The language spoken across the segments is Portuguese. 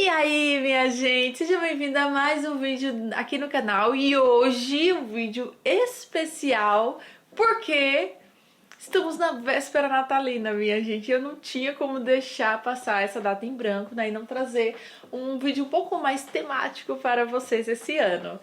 aí, minha gente, seja bem-vinda a mais um vídeo aqui no canal. E hoje um vídeo especial porque estamos na véspera natalina, minha gente. Eu não tinha como deixar passar essa data em branco, né, e não trazer um vídeo um pouco mais temático para vocês esse ano.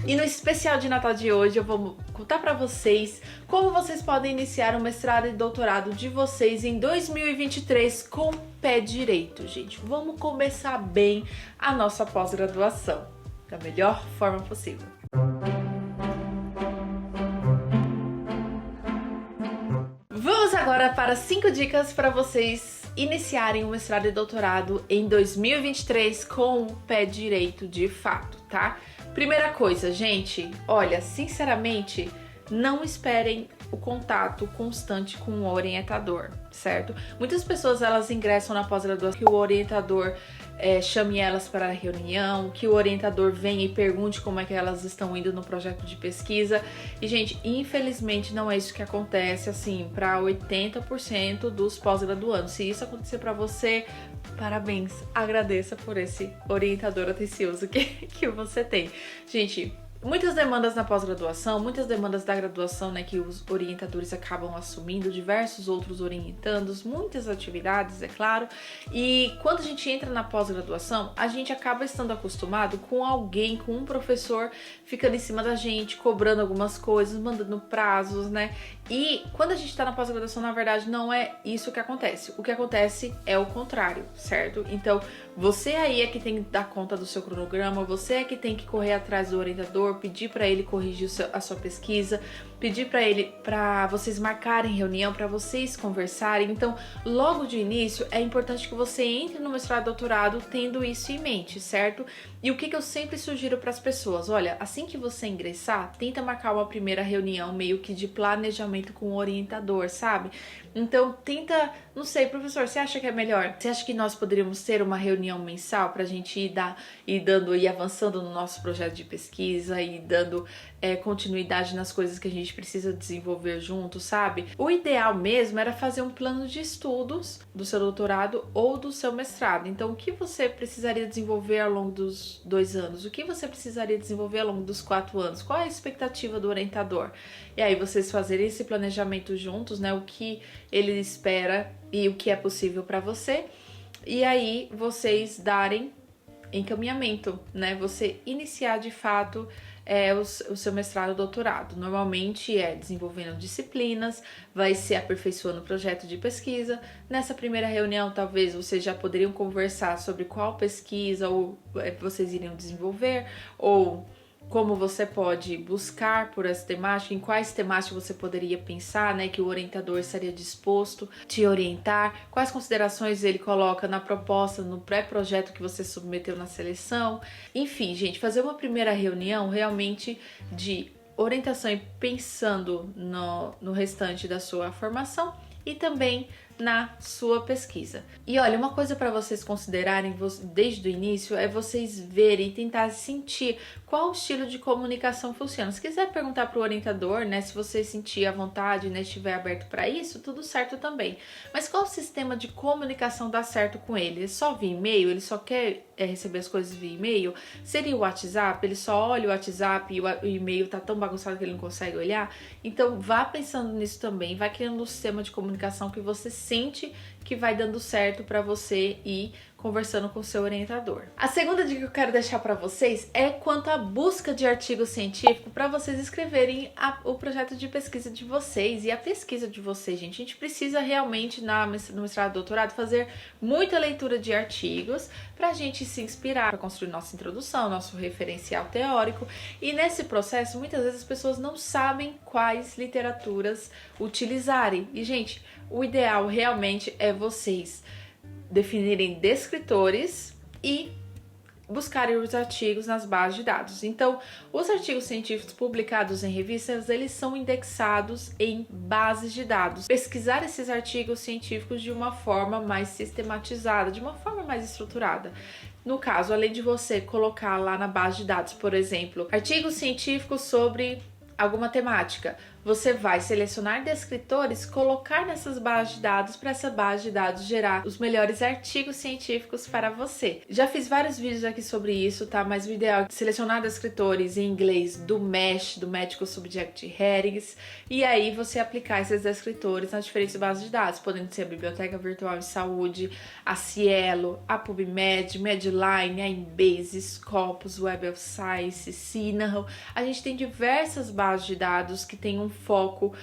E no especial de Natal de hoje eu vou contar pra vocês como vocês podem iniciar o mestrado e doutorado de vocês em 2023 com o pé direito, gente. Vamos começar bem a nossa pós-graduação da melhor forma possível. Vamos agora para 5 dicas para vocês iniciarem o mestrado e doutorado em 2023 com o pé direito de fato, tá? Primeira coisa, gente, olha, sinceramente, não esperem o contato constante com o orientador, certo? Muitas pessoas, elas ingressam na pós-graduação que o orientador chame elas para a reunião, que o orientador venha e pergunte como é que elas estão indo no projeto de pesquisa. E, gente, infelizmente não é isso que acontece, assim, para 80% dos pós-graduandos. Se isso acontecer para você, parabéns, agradeça por esse orientador atencioso que você tem. Gente, muitas demandas na pós-graduação, muitas demandas da graduação, né, que os orientadores acabam assumindo, diversos outros orientandos, muitas atividades, é claro. E quando a gente entra na pós-graduação, a gente acaba estando acostumado com alguém, com um professor ficando em cima da gente, cobrando algumas coisas, mandando prazos, né? E quando a gente tá na pós-graduação, na verdade, não é isso que acontece. O que acontece é o contrário, certo? Então, você aí é que tem que dar conta do seu cronograma, você é que tem que correr atrás do orientador, pedir para ele corrigir a sua pesquisa, pedir para ele, para vocês marcarem reunião, para vocês conversarem. Então, logo de início, é importante que você entre no mestrado e doutorado tendo isso em mente, certo? E o que eu sempre sugiro para as pessoas? Olha, assim que você ingressar, tenta marcar uma primeira reunião meio que de planejamento com o orientador, sabe? Então, tenta, não sei, professor, você acha que é melhor? Você acha que nós poderíamos ter uma reunião mensal pra gente ir avançando no nosso projeto de pesquisa e dando continuidade nas coisas que a gente precisa desenvolver junto, sabe? O ideal mesmo era fazer um plano de estudos do seu doutorado ou do seu mestrado. Então, o que você precisaria desenvolver ao longo dos 2 anos? O que você precisaria desenvolver ao longo dos 4 anos? Qual é a expectativa do orientador? E aí, vocês fazerem esse planejamento juntos, né? O que ele espera e o que é possível para você. E aí, vocês darem encaminhamento, né? Você iniciar de fato o seu mestrado ou doutorado. Normalmente é desenvolvendo disciplinas, vai ser aperfeiçoando o projeto de pesquisa. Nessa primeira reunião, talvez vocês já poderiam conversar sobre qual pesquisa ou vocês iriam desenvolver, ou como você pode buscar por essa temática, em quais temáticas você poderia pensar, né, que o orientador estaria disposto a te orientar, quais considerações ele coloca na proposta, no pré-projeto que você submeteu na seleção. Enfim, gente, fazer uma primeira reunião realmente de orientação e pensando no restante da sua formação e também na sua pesquisa. E olha, uma coisa para vocês considerarem desde o início é vocês verem e tentar sentir qual estilo de comunicação funciona. Se quiser perguntar para o orientador, né, se você sentir à vontade, né, estiver aberto para isso, tudo certo também. Mas qual sistema de comunicação dá certo com ele? Ele só via e-mail? Ele só quer receber as coisas via e-mail? Seria o WhatsApp? Ele só olha o WhatsApp e o e-mail tá tão bagunçado que ele não consegue olhar? Então vá pensando nisso também, vai criando um sistema de comunicação que você sente que vai dando certo para você ir conversando com o seu orientador. A segunda dica que eu quero deixar para vocês é quanto à busca de artigo científico para vocês escreverem o projeto de pesquisa de vocês e a pesquisa de vocês, gente. A gente precisa realmente no mestrado e doutorado fazer muita leitura de artigos para a gente se inspirar, para construir nossa introdução, nosso referencial teórico. E nesse processo, muitas vezes as pessoas não sabem quais literaturas utilizarem. E, gente, o ideal realmente é vocês definirem descritores e buscarem os artigos nas bases de dados. Então, os artigos científicos publicados em revistas, eles são indexados em bases de dados. Pesquisar esses artigos científicos de uma forma mais sistematizada, de uma forma mais estruturada. No caso, além de você colocar lá na base de dados, por exemplo, artigos científicos sobre alguma temática, você vai selecionar descritores, colocar nessas bases de dados para essa base de dados gerar os melhores artigos científicos para você. Já fiz vários vídeos aqui sobre isso, tá? Mas o ideal é selecionar descritores em inglês do MeSH, do Medical Subject Headings, e aí você aplicar esses descritores nas diferentes bases de dados, podendo ser a Biblioteca Virtual de Saúde, a Cielo, a PubMed, Medline, a Embase, Scopus, Web of Science, Sinahal. A gente tem diversas bases de dados que têm um foco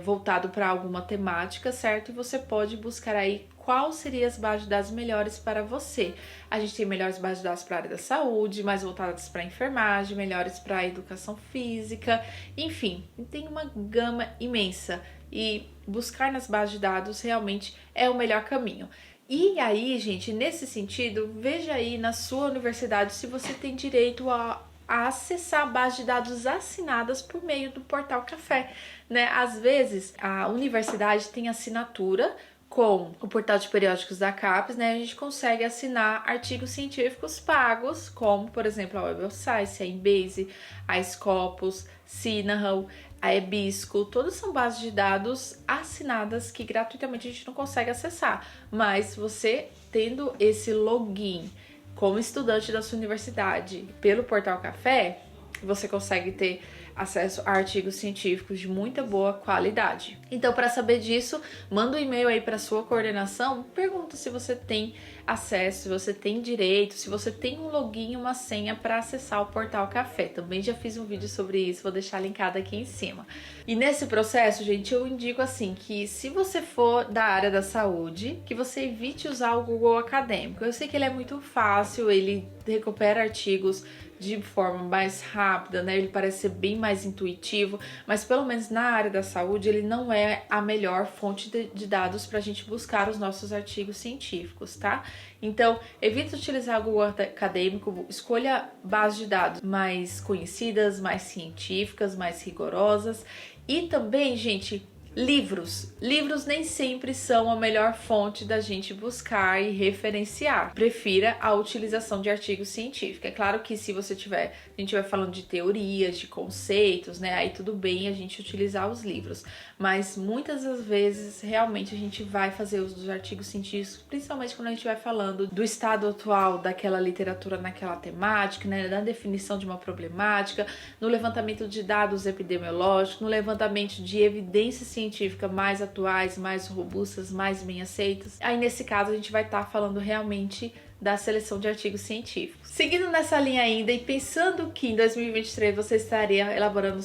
voltado para alguma temática, certo? E você pode buscar aí qual seriam as bases de dados melhores para você. A gente tem melhores bases de dados para a área da saúde, mais voltadas para a enfermagem, melhores para a educação física, enfim, tem uma gama imensa e buscar nas bases de dados realmente é o melhor caminho. E aí, gente, nesse sentido, veja aí na sua universidade se você tem direito a acessar a base de dados assinadas por meio do Portal Café, né? Às vezes, a universidade tem assinatura com o portal de periódicos da CAPES, né? A gente consegue assinar artigos científicos pagos, como, por exemplo, a Web of Science, a Embase, a Scopus, Sinahal, a EBSCO, todas são bases de dados assinadas que gratuitamente a gente não consegue acessar, mas você tendo esse login como estudante da sua universidade pelo Portal Café, você consegue ter acesso a artigos científicos de muita boa qualidade. Então, para saber disso, manda um e-mail aí para sua coordenação, pergunta se você tem acesso, se você tem direito, se você tem um login e uma senha para acessar o Portal Café. Também já fiz um vídeo sobre isso, vou deixar linkado aqui em cima. E nesse processo, gente, eu indico assim que se você for da área da saúde, que você evite usar o Google Acadêmico. Eu sei que ele é muito fácil, ele recupera artigos de forma mais rápida, né? Ele parece ser bem mais intuitivo, mas pelo menos na área da saúde ele não é a melhor fonte de dados para a gente buscar os nossos artigos científicos, tá? Então, evite utilizar o Google Acadêmico, escolha bases de dados mais conhecidas, mais científicas, mais rigorosas e também, gente, livros. Livros nem sempre são a melhor fonte da gente buscar e referenciar. Prefira a utilização de artigos científicos. É claro que se você a gente vai falando de teorias, de conceitos, né? Aí tudo bem a gente utilizar os livros. Mas muitas das vezes, realmente, a gente vai fazer uso dos artigos científicos, principalmente quando a gente vai falando do estado atual daquela literatura naquela temática, né? Da definição de uma problemática, no levantamento de dados epidemiológicos, no levantamento de evidências científica mais atuais, mais robustas, mais bem aceitas. Aí nesse caso a gente vai estar falando realmente da seleção de artigos científicos. Seguindo nessa linha ainda e pensando que em 2023 você estaria elaborando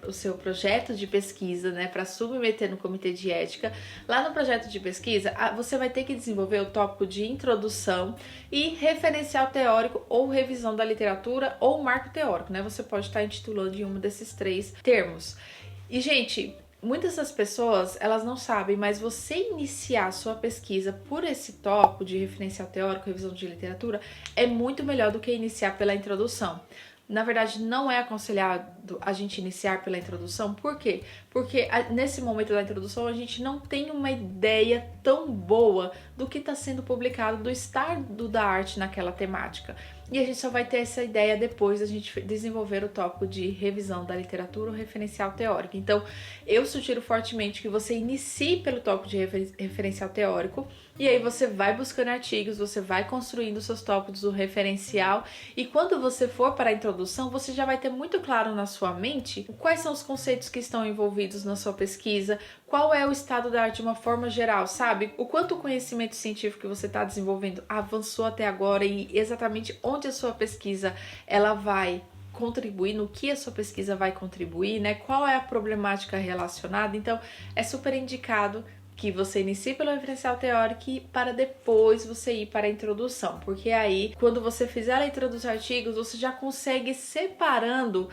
o seu projeto de pesquisa, né, para submeter no comitê de ética, lá no projeto de pesquisa você vai ter que desenvolver o tópico de introdução e referencial teórico ou revisão da literatura ou marco teórico, né? Você pode estar intitulando em um desses três termos. E, gente, muitas das pessoas, elas não sabem, mas você iniciar a sua pesquisa por esse tópico de referencial teórico, revisão de literatura, é muito melhor do que iniciar pela introdução. Na verdade, não é aconselhado a gente iniciar pela introdução. Por quê? Porque nesse momento da introdução a gente não tem uma ideia tão boa do que está sendo publicado, do estado da arte naquela temática. E a gente só vai ter essa ideia depois da gente desenvolver o tópico de revisão da literatura ou referencial teórico. Então, eu sugiro fortemente que você inicie pelo tópico de referencial teórico e aí você vai buscando artigos, você vai construindo seus tópicos do referencial e quando você for para a introdução, você já vai ter muito claro na sua mente quais são os conceitos que estão envolvidos na sua pesquisa, qual é o estado da arte de uma forma geral, sabe? O quanto o conhecimento científico que você está desenvolvendo avançou até agora e exatamente onde a sua pesquisa ela vai contribuir, no que a sua pesquisa vai contribuir, né? Qual é a problemática relacionada? Então, é super indicado que você inicie pelo referencial teórico e para depois você ir para a introdução, porque aí, quando você fizer a leitura dos artigos, você já consegue separando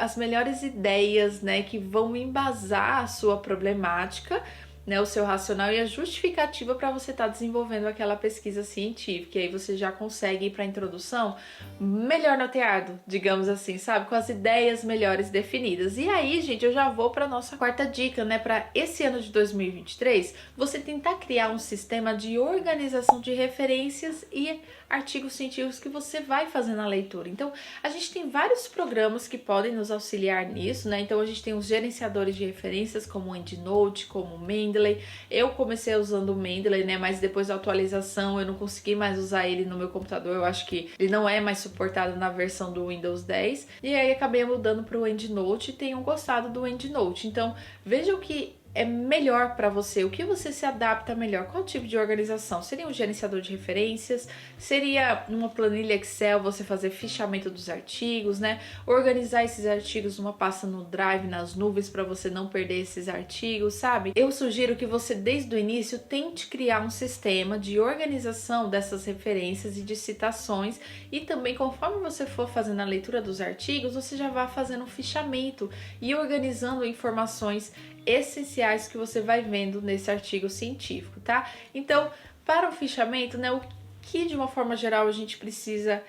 as melhores ideias, né, que vão embasar a sua problemática né, o seu racional e a justificativa para você estar desenvolvendo aquela pesquisa científica. E aí você já consegue ir para a introdução melhor norteado, digamos assim, sabe? Com as ideias melhores definidas. E aí, gente, eu já vou para nossa quarta dica, né? Para esse ano de 2023, você tentar criar um sistema de organização de referências e artigos científicos que você vai fazer na leitura. Então, a gente tem vários programas que podem nos auxiliar nisso, né? Então, a gente tem os gerenciadores de referências, como o EndNote, como o Mendeley. Eu comecei usando o Mendeley, né? Mas depois da atualização, eu não consegui mais usar ele no meu computador. Eu acho que ele não é mais suportado na versão do Windows 10. E aí, acabei mudando para o EndNote e tenho gostado do EndNote. Então, vejam que é melhor para você, o que você se adapta melhor, qual tipo de organização? Seria um gerenciador de referências? Seria uma planilha Excel, você fazer fichamento dos artigos, né? Organizar esses artigos numa pasta no Drive, nas nuvens, para você não perder esses artigos, sabe? Eu sugiro que você, desde o início, tente criar um sistema de organização dessas referências e de citações, e também, conforme você for fazendo a leitura dos artigos, você já vá fazendo um fichamento e organizando informações essenciais que você vai vendo nesse artigo científico, tá? Então, para o fichamento, né, o que de uma forma geral a gente precisa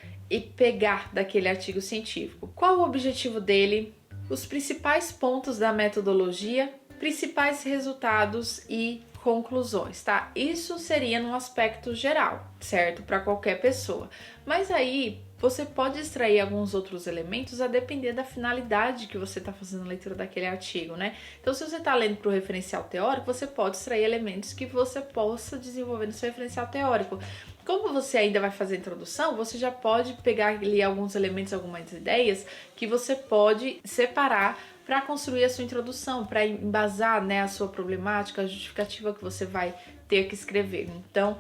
pegar daquele artigo científico? Qual o objetivo dele? Os principais pontos da metodologia, principais resultados e conclusões, tá? Isso seria num aspecto geral, certo? Para qualquer pessoa. Mas aí você pode extrair alguns outros elementos a depender da finalidade que você está fazendo a leitura daquele artigo, né? Então, se você está lendo para o referencial teórico, você pode extrair elementos que você possa desenvolver no seu referencial teórico. Como você ainda vai fazer a introdução, você já pode pegar ali alguns elementos, algumas ideias que você pode separar para construir a sua introdução, para embasar, né, a sua problemática, a justificativa que você vai ter que escrever. Então,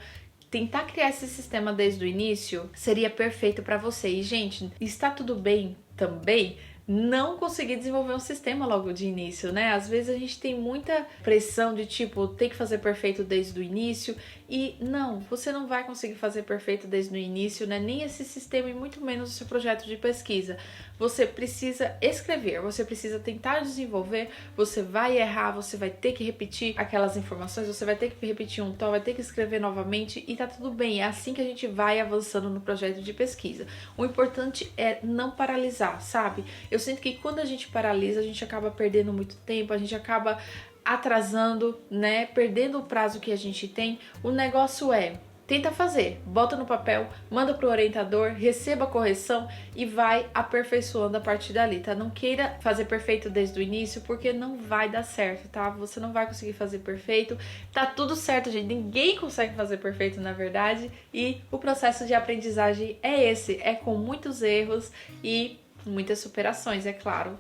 tentar criar esse sistema desde o início seria perfeito para você. E, gente, está tudo bem também não conseguir desenvolver um sistema logo de início, né? Às vezes a gente tem muita pressão de tipo, tem que fazer perfeito desde o início, e não, você não vai conseguir fazer perfeito desde o início, né? Nem esse sistema e muito menos o seu projeto de pesquisa. Você precisa escrever, você precisa tentar desenvolver, você vai errar, você vai ter que repetir aquelas informações, você vai ter que repetir um tom, vai ter que escrever novamente e tá tudo bem. É assim que a gente vai avançando no projeto de pesquisa. O importante é não paralisar, sabe? Eu sinto que quando a gente paralisa, a gente acaba perdendo muito tempo, a gente acaba atrasando, né? Perdendo o prazo que a gente tem. O negócio é, tenta fazer, bota no papel, manda pro orientador, receba a correção e vai aperfeiçoando a partir dali, tá? Não queira fazer perfeito desde o início, porque não vai dar certo, tá? Você não vai conseguir fazer perfeito. Tá tudo certo, gente. Ninguém consegue fazer perfeito, na verdade. E o processo de aprendizagem é esse, é com muitos erros e muitas superações, é claro,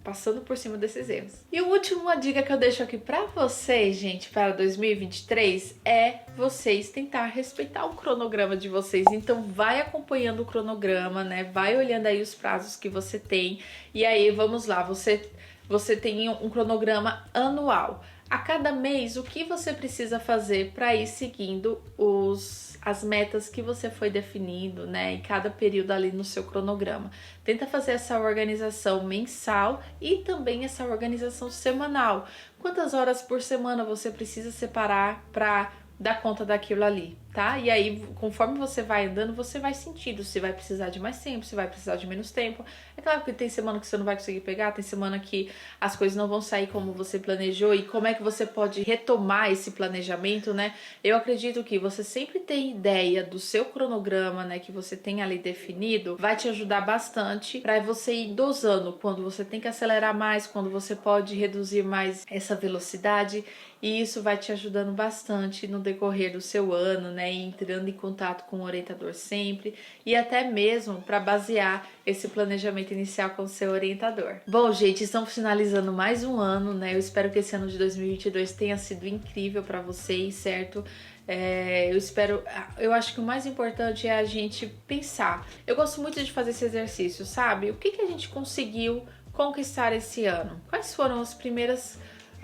passando por cima desses erros. E a última dica que eu deixo aqui pra vocês, gente, para 2023, é vocês tentar respeitar o cronograma de vocês. Então vai acompanhando o cronograma, né? Vai olhando aí os prazos que você tem. E aí, vamos lá, você tem um cronograma anual. A cada mês, o que você precisa fazer para ir seguindo as metas que você foi definindo, né, em cada período ali no seu cronograma. Tenta fazer essa organização mensal e também essa organização semanal. Quantas horas por semana você precisa separar para dar conta daquilo ali, tá? E aí, conforme você vai andando, você vai sentindo se vai precisar de mais tempo, se vai precisar de menos tempo. É claro que tem semana que você não vai conseguir pegar, tem semana que as coisas não vão sair como você planejou, e como é que você pode retomar esse planejamento, né? Eu acredito que você sempre tem ideia do seu cronograma, né, que você tem ali definido, vai te ajudar bastante para você ir dosando quando você tem que acelerar mais, quando você pode reduzir mais essa velocidade. E isso vai te ajudando bastante no decorrer do seu ano, né? Entrando em contato com o orientador sempre, e até mesmo para basear esse planejamento inicial com o seu orientador. Bom, gente, estamos finalizando mais um ano, né? Eu espero que esse ano de 2022 tenha sido incrível para vocês, certo? Eu acho que o mais importante é a gente pensar. Eu gosto muito de fazer esse exercício, sabe? O que a gente conseguiu conquistar esse ano? Quais foram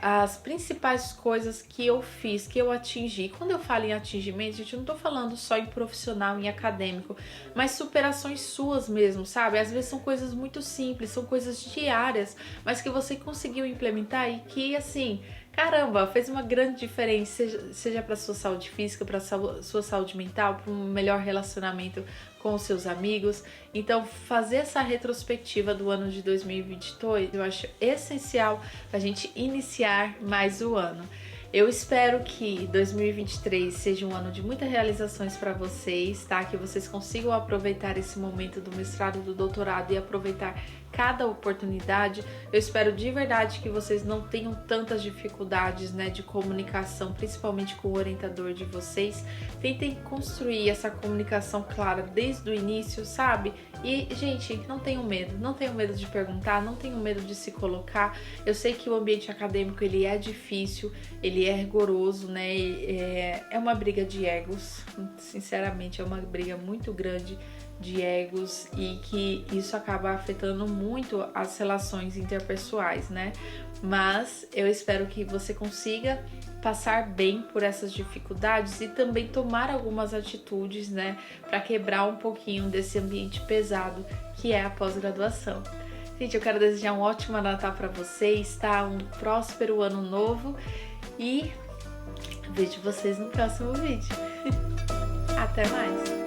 as principais coisas que eu fiz, que eu atingi? Quando eu falo em atingimento, gente, eu não tô falando só em profissional, em acadêmico, mas superações suas mesmo, sabe? Às vezes são coisas muito simples, são coisas diárias, mas que você conseguiu implementar e que, assim, caramba, fez uma grande diferença, seja para sua saúde física, para sua saúde mental, para um melhor relacionamento com os seus amigos. Então, fazer essa retrospectiva do ano de 2022, eu acho essencial para a gente iniciar mais o ano. Eu espero que 2023 seja um ano de muitas realizações para vocês, tá? Que vocês consigam aproveitar esse momento do mestrado e do doutorado e aproveitar cada oportunidade. Eu espero de verdade que vocês não tenham tantas dificuldades, né, de comunicação, principalmente com o orientador de vocês. Tentem construir essa comunicação clara desde o início, sabe? E, gente, não tenham medo de perguntar, não tenham medo de se colocar. Eu sei que o ambiente acadêmico, ele é difícil, ele é rigoroso, né? É uma briga de egos, sinceramente, é uma briga muito grande de egos e que isso acaba afetando muito as relações interpessoais, né? Mas eu espero que você consiga passar bem por essas dificuldades e também tomar algumas atitudes, né, para quebrar um pouquinho desse ambiente pesado que é a pós-graduação. Gente, eu quero desejar um ótimo Natal para vocês, tá? Um próspero ano novo e vejo vocês no próximo vídeo. Até mais!